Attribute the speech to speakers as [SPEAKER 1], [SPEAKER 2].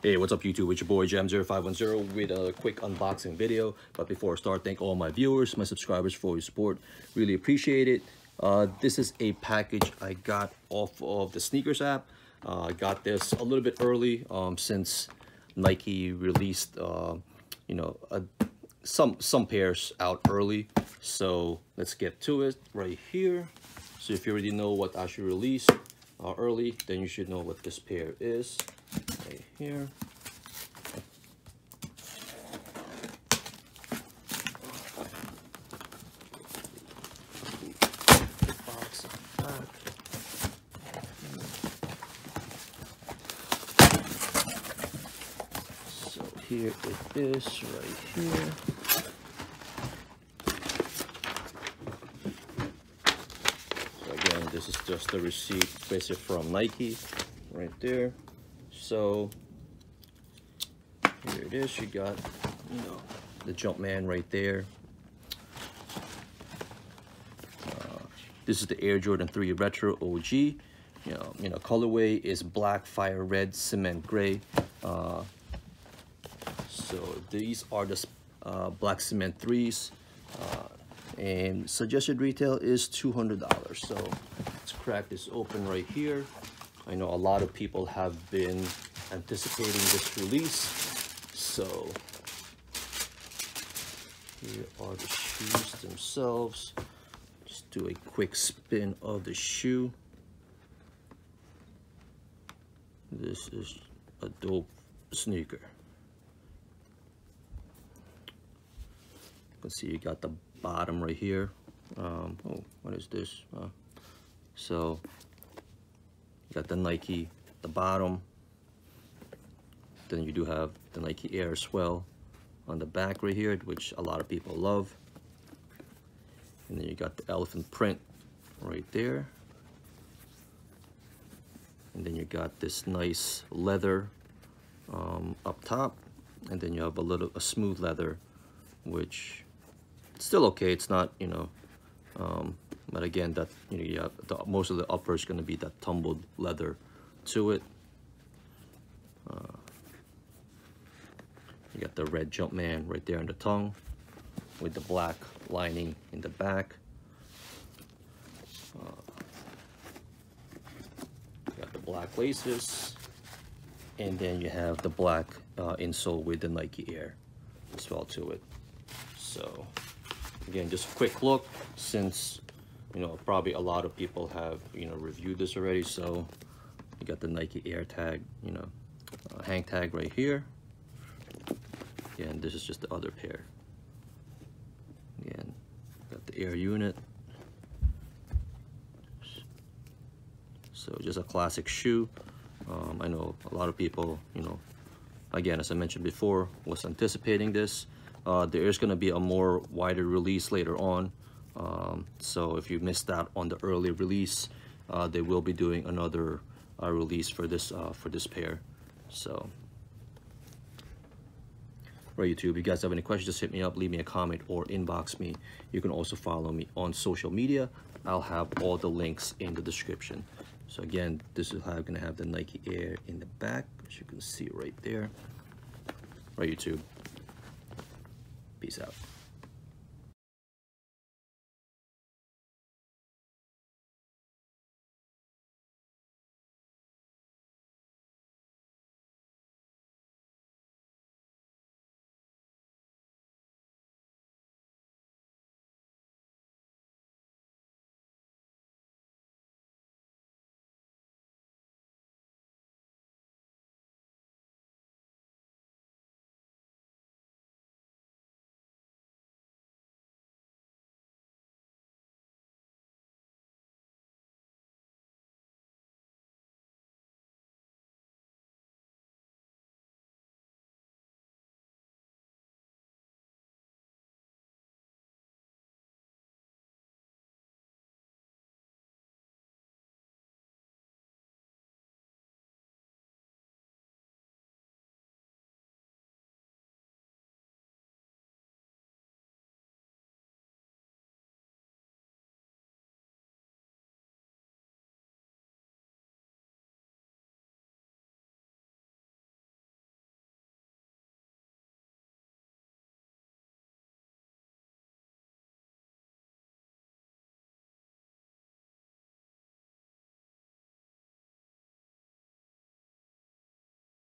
[SPEAKER 1] Hey, what's up YouTube? It's your boy Jam0510 with a quick unboxing video. But before I start, thank all my viewers, my subscribers for your support. Really appreciate it. This is a package I got off of the SNKRS app. I got this a little bit early since Nike released some pairs out early. So let's get to it right here. So if you already know what I should release early, then you should know what this pair is right here. So here it is right here. So again, this is just the receipt basically from Nike right there. So here it is. You got, the Jumpman right there. This is the Air Jordan 3 Retro OG. Colorway is black, fire red, cement gray. So these are the black cement 3s, and suggested retail is $200. So let's crack this open right here. I know a lot of people have been anticipating this release. So here are the shoes themselves. Just do a quick spin of the shoe. This is a dope sneaker. You can see you got the bottom right here. Oh, what is this? So you got the Nike, the bottom. Then you do have the Nike Air as well on the back right here, which a lot of people love. And then you got the elephant print right there. And then you got this nice leather up top. And then you have a smooth leather, which it's still okay. It's not, but again, that you have most of the upper is going to be that tumbled leather to it. You got the red Jumpman right there on the tongue with the black lining in the back. You got the black laces, and then you have the black insole with the Nike Air as well to it. So again, just a quick look, since probably a lot of people have reviewed this already. So you got the Nike Air tag, hang tag right here. Again, this is just the other pair. Again, got the Air unit. So just a classic shoe. I know a lot of people, again, as I mentioned before, was anticipating this. There is going to be a more wider release later on. So if you missed out on the early release, they will be doing another release for this pair. So, right, YouTube, if you guys have any questions, just hit me up, leave me a comment, or inbox me. You can also follow me on social media. I'll have all the links in the description. So again, this is how I'm gonna have the Nike Air in the back, as you can see right there. Right, YouTube. Peace out.